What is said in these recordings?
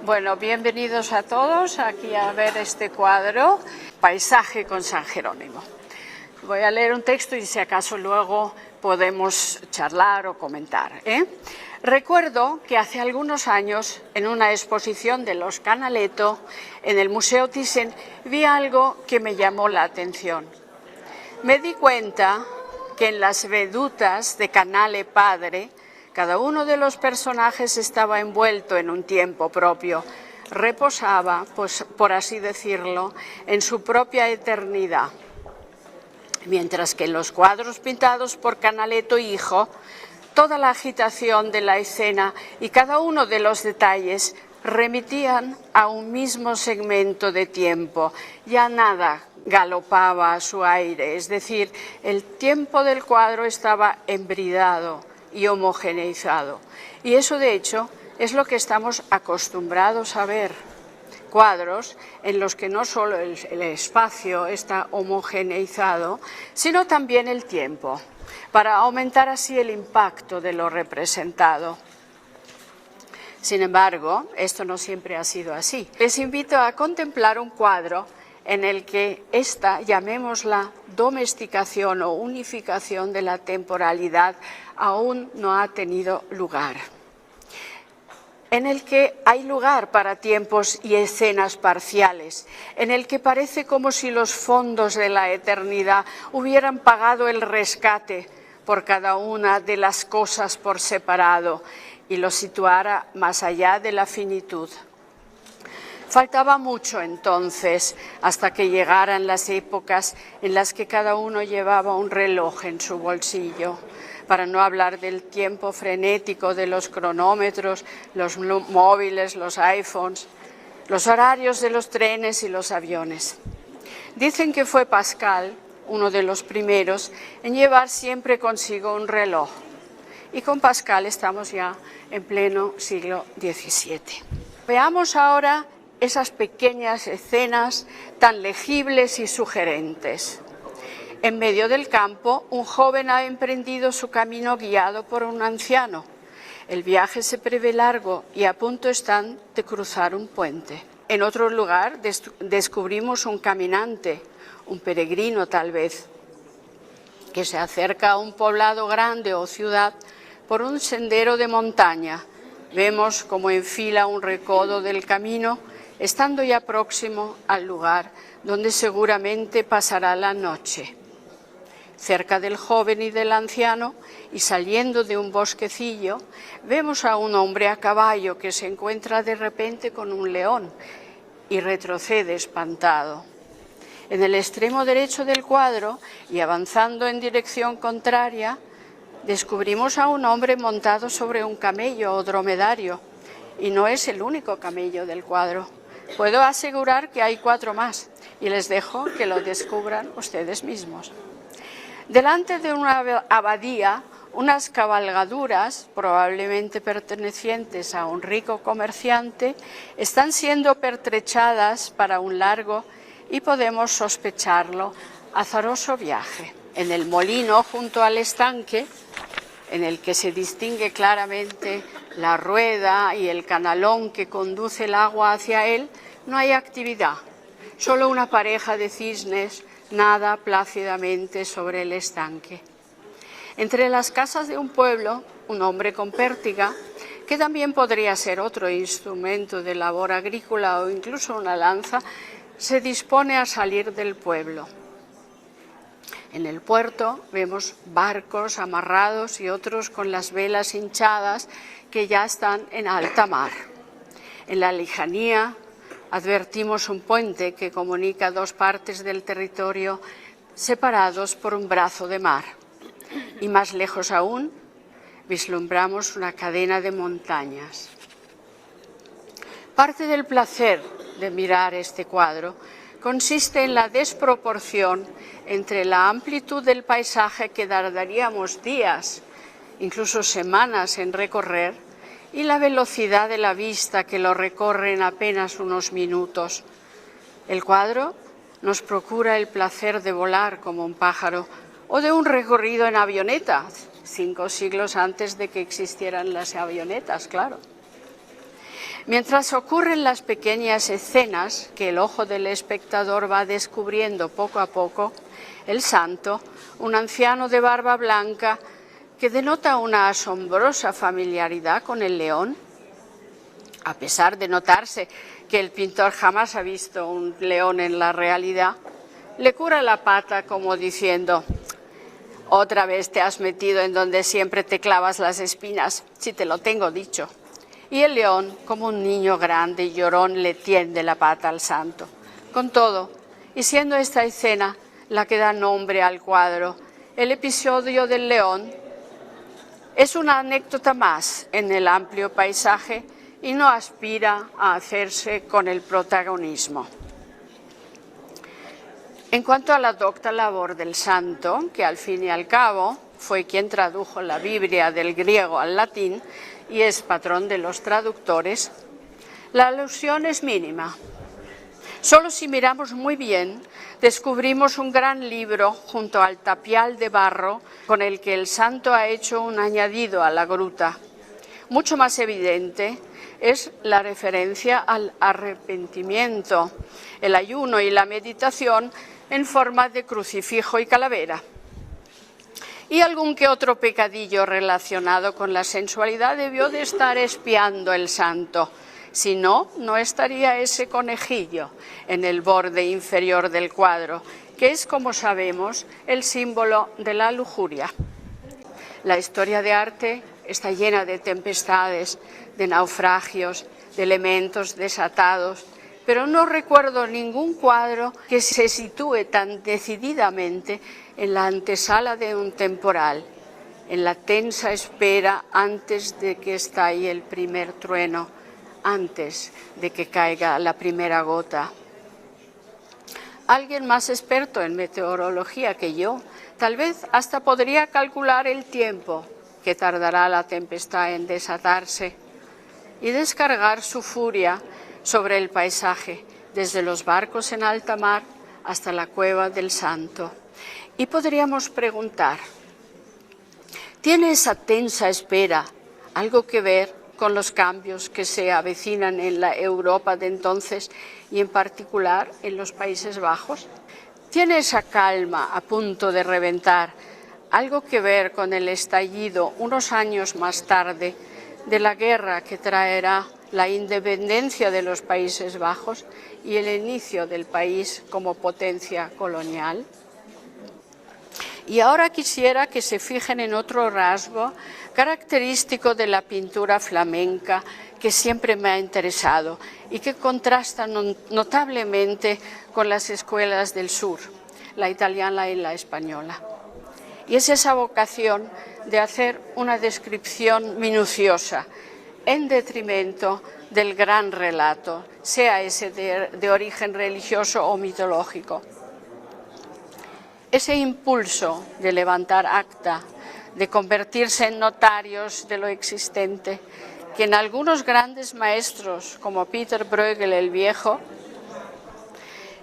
Bueno, bienvenidos a todos aquí a ver este cuadro, Paisaje con San Jerónimo. Voy a leer un texto y si acaso luego podemos charlar o comentar. Recuerdo que hace algunos años, en una exposición de los Canaletto, en el Museo Thyssen, vi algo que me llamó la atención. Me di cuenta que en las vedutas de Canale Padre, cada uno de los personajes estaba envuelto en un tiempo propio, reposaba, pues, por así decirlo, en su propia eternidad. Mientras que en los cuadros pintados por Canaletto hijo, toda la agitación de la escena y cada uno de los detalles remitían a un mismo segmento de tiempo. Ya nada galopaba a su aire, es decir, el tiempo del cuadro estaba embridado y homogeneizado. Y eso, de hecho, es lo que estamos acostumbrados a ver. Cuadros en los que no solo el espacio está homogeneizado, sino también el tiempo, para aumentar así el impacto de lo representado. Sin embargo, esto no siempre ha sido así. Les invito a contemplar un cuadro en el que esta, llamémosla, domesticación o unificación de la temporalidad aún no ha tenido lugar, en el que hay lugar para tiempos y escenas parciales, en el que parece como si los fondos de la eternidad hubieran pagado el rescate por cada una de las cosas por separado y lo situara más allá de la finitud. Faltaba mucho entonces hasta que llegaran las épocas en las que cada uno llevaba un reloj en su bolsillo, para no hablar del tiempo frenético de los cronómetros, los móviles, los iPhones, los horarios de los trenes y los aviones. Dicen que fue Pascal uno de los primeros en llevar siempre consigo un reloj. Y con Pascal estamos ya en pleno siglo XVII. Veamos ahora esas pequeñas escenas tan legibles y sugerentes. En medio del campo, un joven ha emprendido su camino guiado por un anciano. El viaje se prevé largo y a punto están de cruzar un puente. En otro lugar descubrimos un caminante, un peregrino tal vez, que se acerca a un poblado grande o ciudad por un sendero de montaña. Vemos cómo enfila un recodo del camino, estando ya próximo al lugar donde seguramente pasará la noche. Cerca del joven y del anciano, y saliendo de un bosquecillo, vemos a un hombre a caballo que se encuentra de repente con un león y retrocede espantado. En el extremo derecho del cuadro, y avanzando en dirección contraria, descubrimos a un hombre montado sobre un camello o dromedario, y no es el único camello del cuadro. Puedo asegurar que hay 4 más, y les dejo que lo descubran ustedes mismos. Delante de una abadía, unas cabalgaduras, probablemente pertenecientes a un rico comerciante, están siendo pertrechadas para un largo y podemos sospecharlo azaroso viaje. En el molino junto al estanque, en el que se distingue claramente la rueda y el canalón que conduce el agua hacia él, no hay actividad, solo una pareja de cisnes nada plácidamente sobre el estanque. Entre las casas de un pueblo, un hombre con pértiga, que también podría ser otro instrumento de labor agrícola o incluso una lanza, se dispone a salir del pueblo. En el puerto vemos barcos amarrados y otros con las velas hinchadas que ya están en alta mar. En la lejanía advertimos un puente que comunica 2 partes del territorio separados por un brazo de mar. Y más lejos aún, vislumbramos una cadena de montañas. Parte del placer de mirar este cuadro consiste en la desproporción entre la amplitud del paisaje que tardaríamos días, incluso semanas en recorrer, y la velocidad de la vista que lo recorre en apenas unos minutos. El cuadro nos procura el placer de volar como un pájaro o de un recorrido en avioneta, 5 siglos antes de que existieran las avionetas, claro. Mientras ocurren las pequeñas escenas que el ojo del espectador va descubriendo poco a poco, el santo, un anciano de barba blanca que denota una asombrosa familiaridad con el león, a pesar de notarse que el pintor jamás ha visto un león en la realidad, le cura la pata como diciendo: otra vez te has metido en donde siempre te clavas las espinas, si te lo tengo dicho. Y el león, como un niño grande y llorón, le tiende la pata al santo. Con todo, y siendo esta escena la que da nombre al cuadro, el episodio del león es una anécdota más en el amplio paisaje y no aspira a hacerse con el protagonismo. En cuanto a la docta labor del santo, que al fin y al cabo fue quien tradujo la Biblia del griego al latín y es patrón de los traductores, la alusión es mínima. Solo si miramos muy bien, descubrimos un gran libro junto al tapial de barro con el que el santo ha hecho un añadido a la gruta. Mucho más evidente es la referencia al arrepentimiento, el ayuno y la meditación en forma de crucifijo y calavera. Y algún que otro pecadillo relacionado con la sensualidad debió de estar espiando el santo. Si no, no estaría ese conejillo en el borde inferior del cuadro, que es, como sabemos, el símbolo de la lujuria. La historia de arte está llena de tempestades, de naufragios, de elementos desatados, pero no recuerdo ningún cuadro que se sitúe tan decididamente en la antesala de un temporal, en la tensa espera antes de que estalle el primer trueno, antes de que caiga la primera gota. Alguien más experto en meteorología que yo, tal vez hasta podría calcular el tiempo que tardará la tempestad en desatarse y descargar su furia sobre el paisaje, desde los barcos en alta mar hasta la cueva del santo. Y podríamos preguntar, ¿tiene esa tensa espera algo que ver con los cambios que se avecinan en la Europa de entonces y en particular en los Países Bajos? ¿Tiene esa calma a punto de reventar algo que ver con el estallido unos años más tarde de la guerra que traerá la independencia de los Países Bajos y el inicio del país como potencia colonial? Y ahora quisiera que se fijen en otro rasgo característico de la pintura flamenca que siempre me ha interesado y que contrasta notablemente con las escuelas del sur, la italiana y la española. Y es esa vocación de hacer una descripción minuciosa en detrimento del gran relato, sea ese de origen religioso o mitológico. Ese impulso de levantar acta, de convertirse en notarios de lo existente, que en algunos grandes maestros, como Peter Bruegel el Viejo,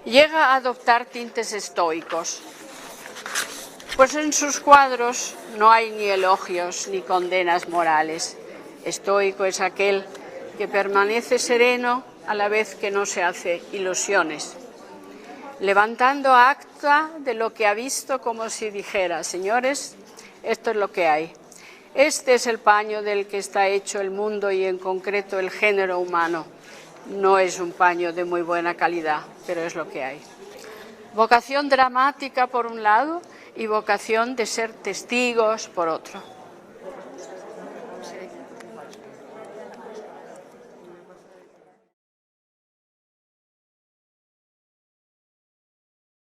llega a adoptar tintes estoicos. Pues en sus cuadros no hay ni elogios ni condenas morales. Estoico es aquel que permanece sereno a la vez que no se hace ilusiones, levantando acta de lo que ha visto como si dijera: señores, esto es lo que hay. Este es el paño del que está hecho el mundo y en concreto el género humano. No es un paño de muy buena calidad, pero es lo que hay. Vocación dramática por un lado y vocación de ser testigos por otro.